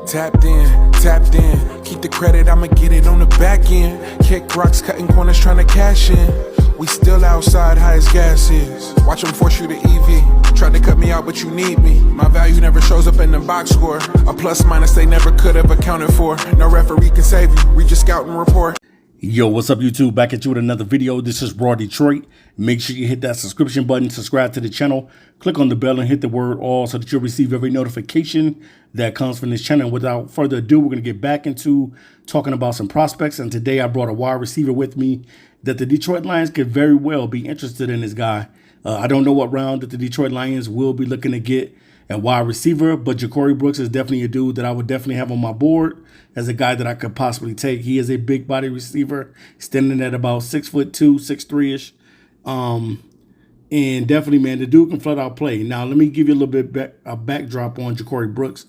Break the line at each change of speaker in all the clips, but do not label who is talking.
Tapped in. Keep the credit, I'ma get it on the back end. Kick rocks, cutting corners, trying to cash in. We still outside, high as gas is. Watch them force you to EV. Tried to cut me out, but you need me. My value never shows up in the box score. A plus minus they never could have accounted for. No referee can save you. Read your scouting report.
Yo, what's up, YouTube? Back at you with another video. This is Raw Detroit. Make sure you hit that subscription button, subscribe to the channel, click on the bell, and hit the word all so that you'll receive every notification that comes from this channel. Without further ado, we're going to get back into talking about some prospects. And today I brought a wide receiver with me that the Detroit Lions could very well be interested in this guy. I don't know what round that the Detroit Lions will be looking to get a wide receiver, but Ja'Cory Brooks is definitely a dude that I would definitely have on my board as a guy that I could possibly take. He is a big body receiver, standing at about 6'2", 6'3"-ish. And definitely, man, the dude can flat out play. Now, let me give you a little bit a backdrop on Ja'Cory Brooks.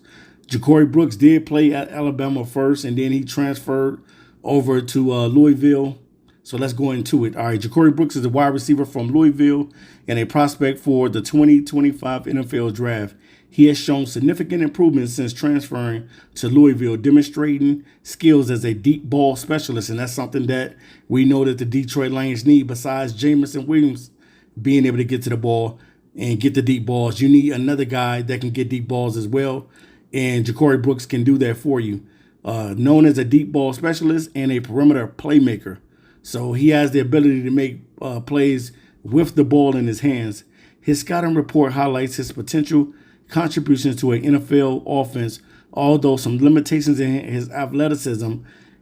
Ja'Cory Brooks did play at Alabama first, and then he transferred over to Louisville. So let's go into it. All right, Ja'Cory Brooks is a wide receiver from Louisville and a prospect for the 2025 NFL Draft. He has shown significant improvements since transferring to Louisville, demonstrating skills as a deep ball specialist. And that's something that we know that the Detroit Lions need. Besides Jamison Williams being able to get to the ball and get the deep balls, you need another guy that can get deep balls as well. And Ja'Cory Brooks can do that for you. Known as a deep ball specialist and a perimeter playmaker. So he has the ability to make plays with the ball in his hands. His scouting report highlights his potential contributions to an NFL offense, although some limitations in his athleticism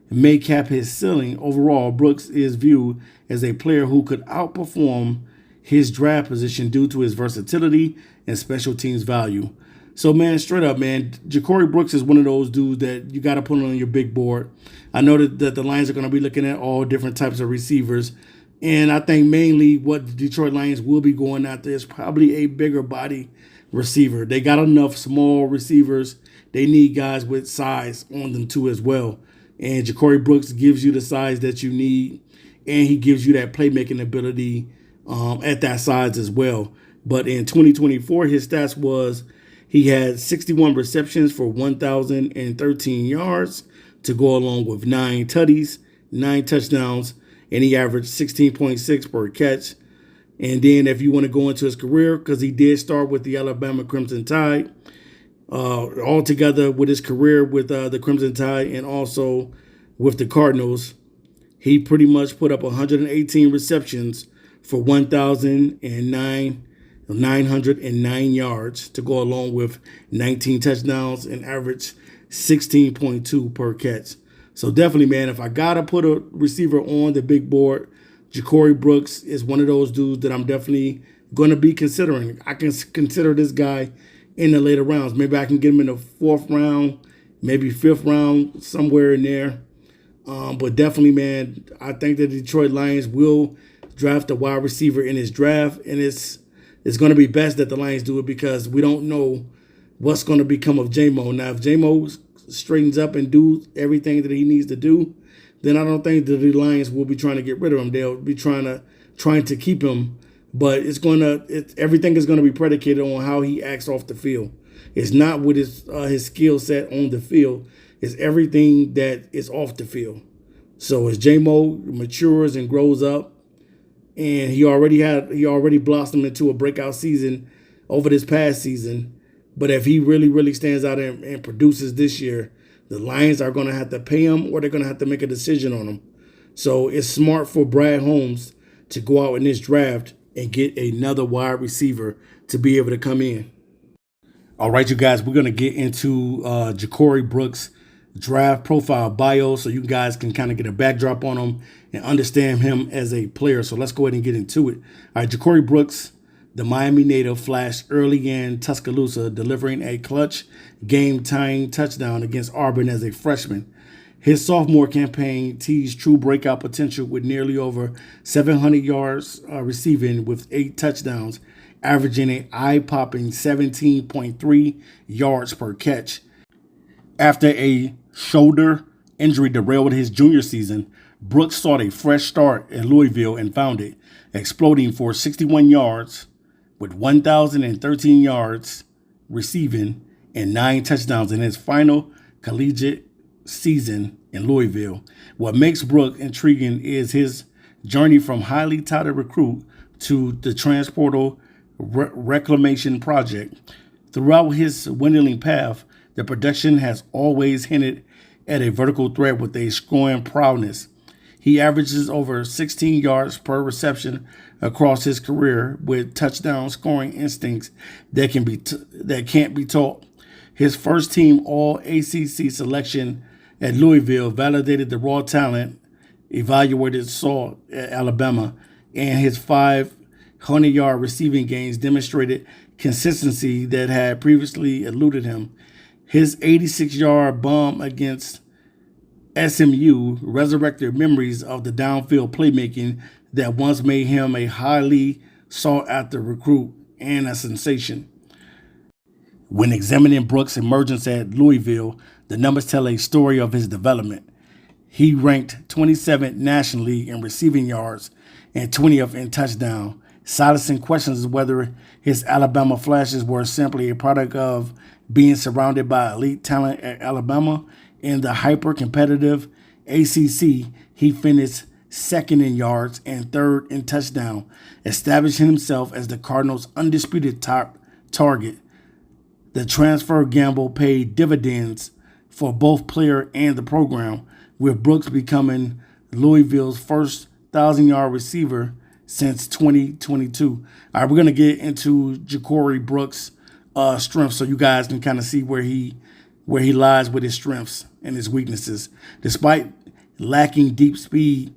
may cap his ceiling. Overall, Brooks is viewed as a player who could outperform his draft position due to his versatility and special teams value. So, man, straight up, man, Ja'Cory Brooks is one of those dudes that you got to put on your big board. I know that the Lions are going to be looking at all different types of receivers. And I think mainly what the Detroit Lions will be going after is probably a bigger body receiver. They got enough small receivers. They need guys with size on them too as well. And Ja'Cory Brooks gives you the size that you need. And he gives you that playmaking ability at that size as well. But in 2024, his stats was he had 61 receptions for 1,013 yards to go along with 9 tutties, 9 touchdowns, and he averaged 16.6 per catch. And then if you want to go into his career, because he did start with the Alabama Crimson Tide, altogether with his career with the Crimson Tide and also with the Cardinals, he pretty much put up 118 receptions for 909 yards to go along with 19 touchdowns and average 16.2 per catch. So definitely, man, if I got to put a receiver on the big board, Ja'Cory Brooks is one of those dudes that I'm definitely going to be considering. I can consider this guy in the later rounds. Maybe I can get him in the 4th round, maybe 5th round, somewhere in there. But definitely, man, I think the Detroit Lions will draft a wide receiver in his draft, and it's going to be best that the Lions do it because we don't know what's going to become of J-Mo. Now, if J-Mo straightens up and do everything that he needs to do, then I don't think that the Lions will be trying to get rid of him. They'll be trying to keep him, but everything is going to be predicated on how he acts off the field. It's not with his skill set on the field. It's everything that is off the field. So as J-Mo matures and grows up, and he already blossomed into a breakout season over this past season. But if he really, really stands out and produces this year, the Lions are going to have to pay him or they're going to have to make a decision on him. So it's smart for Brad Holmes to go out in this draft and get another wide receiver to be able to come in. All right, you guys, we're going to get into Ja'Cory Brooks' draft profile bio so you guys can kind of get a backdrop on him and understand him as a player. So let's go ahead and get into it. All right, Ja'Cory Brooks, the Miami native, flashed early in Tuscaloosa, delivering a clutch game-tying touchdown against Auburn as a freshman. His sophomore campaign teased true breakout potential with nearly over 700 yards receiving with 8 touchdowns, averaging an eye-popping 17.3 yards per catch. After a shoulder injury derailed his junior season, Brooks sought a fresh start in Louisville and found it, exploding for 61 yards with 1,013 yards receiving and 9 touchdowns in his final collegiate season in Louisville. What makes Brooks intriguing is his journey from highly touted recruit to the transportal reclamation project. Throughout his dwindling path, the production has always hinted at a vertical threat with a scoring prowess. He averages over 16 yards per reception across his career with touchdown scoring instincts that can't be taught. His first team All-ACC selection at Louisville validated the raw talent evaluated saw at Alabama, and his 500-yard receiving gains demonstrated consistency that had previously eluded him. His 86-yard bomb against SMU resurrected memories of the downfield playmaking that once made him a highly sought-after recruit and a sensation. When examining Brooks' emergence at Louisville, the numbers tell a story of his development. He ranked 27th nationally in receiving yards and 20th in touchdown, silencing questions whether his Alabama flashes were simply a product of being surrounded by elite talent at Alabama. In the hyper-competitive ACC, he finished second in yards and third in touchdown, establishing himself as the Cardinals' undisputed top target. The transfer gamble paid dividends for both player and the program, with Brooks becoming Louisville's first 1,000-yard receiver since 2022. All right, we're going to get into Ja'Corey Brooks' strengths so you guys can kind of see where he lies with his strengths and his weaknesses. Despite lacking deep speed,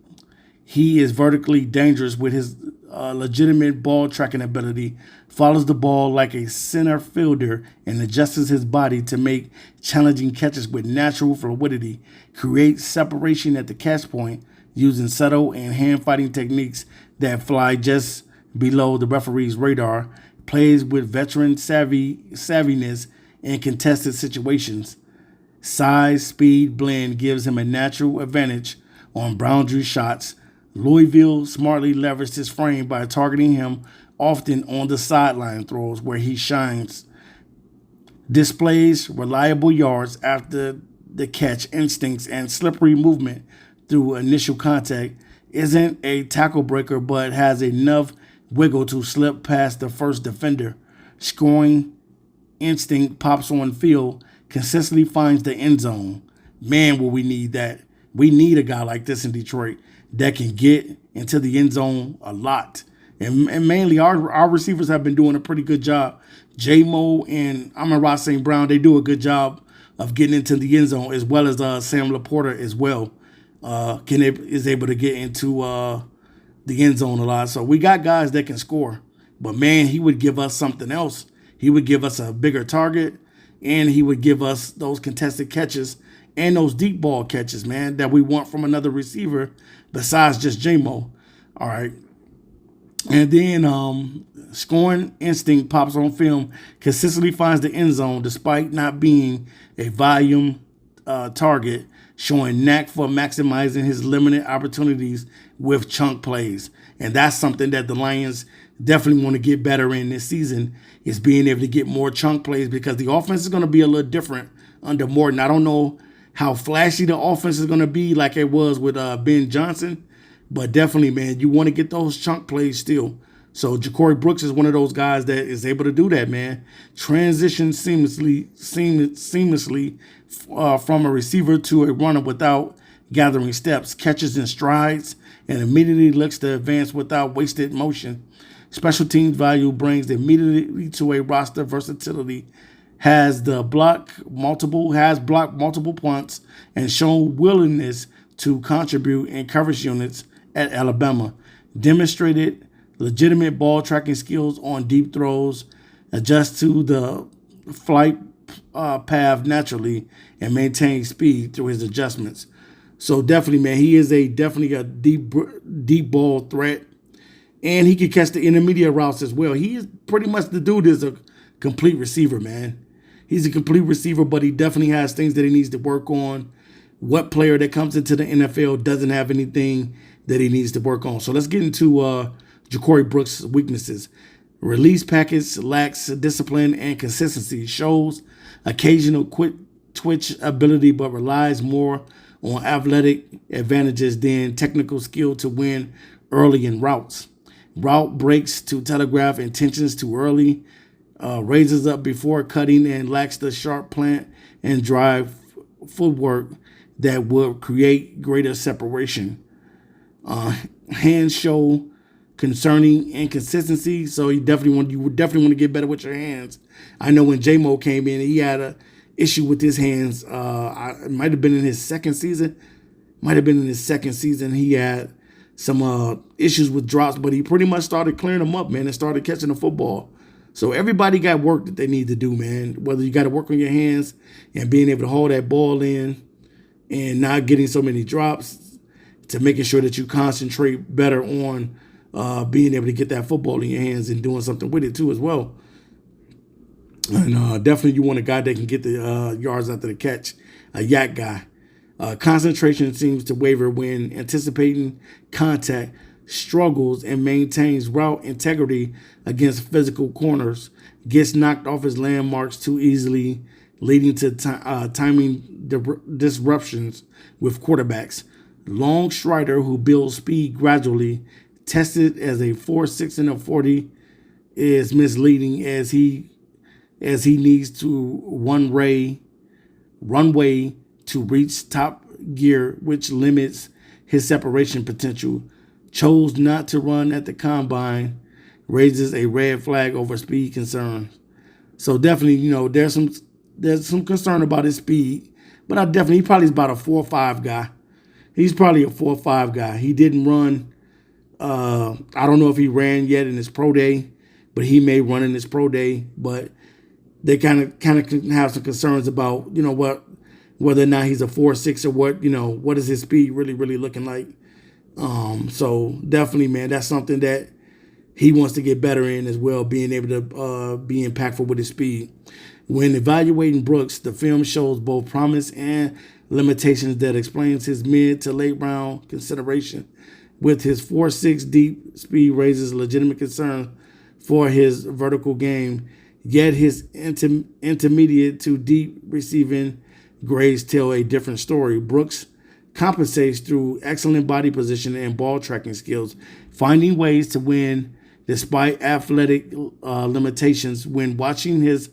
he is vertically dangerous with his legitimate ball tracking ability, follows the ball like a center fielder, and adjusts his body to make challenging catches with natural fluidity, creates separation at the catch point using subtle and hand-fighting techniques that fly just below the referee's radar, plays with veteran savviness in contested situations. Size-speed blend gives him a natural advantage on boundary shots. Louisville smartly leveraged his frame by targeting him often on the sideline throws where he shines. Displays reliable yards after the catch instincts and slippery movement through initial contact. Isn't a tackle breaker but has enough wiggle to slip past the first defender. Scoring instinct pops on field, consistently finds the end zone. Man, will we need that. We need a guy like this in Detroit that can get into the end zone a lot. And mainly our receivers have been doing a pretty good job. J-Mo and Amon-Ra St. Brown, they do a good job of getting into the end zone, as well as Sam Laporta as well. Is able to get into the end zone a lot. So we got guys that can score. But, man, he would give us something else. He would give us a bigger target, and he would give us those contested catches and those deep ball catches, man, that we want from another receiver besides just J-Mo. All right. And then scoring instinct pops on film, consistently finds the end zone despite not being a volume target, showing knack for maximizing his limited opportunities with chunk plays. And that's something that the Lions definitely want to get better in this season, is being able to get more chunk plays, because the offense is going to be a little different under Morton. I don't know how flashy the offense is going to be like it was with Ben Johnson, but definitely, man, you want to get those chunk plays still. So Ja'Corey Brooks is one of those guys that is able to do that, man. Transition seamlessly from a receiver to a runner without gathering steps, catches in strides, and immediately looks to advance without wasted motion. Special teams value brings immediately to a roster versatility, has blocked multiple punts, and shown willingness to contribute in coverage units at Alabama. Demonstrated legitimate ball tracking skills on deep throws, adjust to the flight path naturally, and maintain speed through his adjustments. So definitely, man, he is definitely a deep ball threat, and he can catch the intermediate routes as well. He is pretty much the dude is a complete receiver, man. He's a complete receiver, but he definitely has things that he needs to work on. What player that comes into the NFL doesn't have anything that he needs to work on? So let's get into Ja'Corey Brooks' weaknesses. Release package lacks discipline and consistency, shows occasional quick twitch ability, but relies more on athletic advantages than technical skill to win early in routes. Route breaks to telegraph intentions too early, raises up before cutting, and lacks the sharp plant and drive footwork that would create greater separation. Hands show concerning inconsistency, so you would definitely want to get better with your hands. I know when J-Mo came in, he had a issue with his hands. It might have been in his second season. He had some issues with drops, but he pretty much started clearing them up, man, and started catching the football. So everybody got work that they need to do, man. Whether you got to work on your hands and being able to hold that ball in and not getting so many drops, to making sure that you concentrate better on being able to get that football in your hands and doing something with it too as well. And definitely you want a guy that can get the yards after the catch, a yak guy. Concentration seems to waver when anticipating contact, struggles and maintains route integrity against physical corners, gets knocked off his landmarks too easily, leading to timing disruptions with quarterbacks. Long strider who builds speed gradually, tested as a 4.6 and a 40, is misleading as he needs to runway to reach top gear, which limits his separation potential. Chose not to run at the combine, raises a red flag over speed concerns. So definitely, there's some concern about his speed, but he probably is about a 4.5 guy. He's probably a 4.5 guy. He didn't run. I don't know if he ran yet in his pro day, but he may run in his pro day. But they kind of have some concerns about, whether or not he's a 4.6 or what is his speed really looking like. So definitely, man, that's something that he wants to get better in as well, being able to be impactful with his speed. When evaluating Brooks, the film shows both promise and limitations that explains his mid to late round consideration. With his 4.6 deep speed raises legitimate concern for his vertical game, yet his intermediate to deep receiving grades tell a different story. Brooks compensates through excellent body position and ball tracking skills, finding ways to win despite athletic limitations. When watching his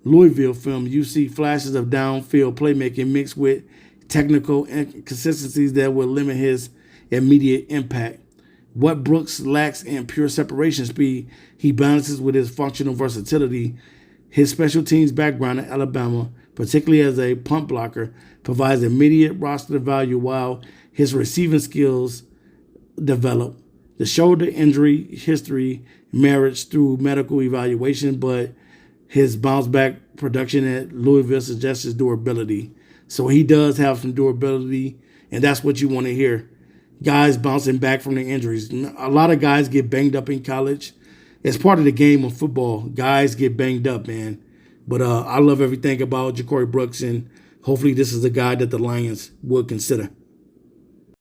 Louisville film, you see flashes of downfield playmaking mixed with technical inconsistencies that will limit his immediate impact. What Brooks lacks in pure separation speed, he balances with his functional versatility. His special teams background at Alabama, particularly as a punt blocker, provides immediate roster value while his receiving skills develop. The shoulder injury history merits through medical evaluation, but his bounce back production at Louisville suggests his durability. So he does have some durability, and that's what you want to hear. Guys bouncing back from their injuries. A lot of guys get banged up in college. It's part of the game of football. Guys get banged up, man. But I love everything about Ja'Cory Brooks, and hopefully this is a guy that the Lions would consider.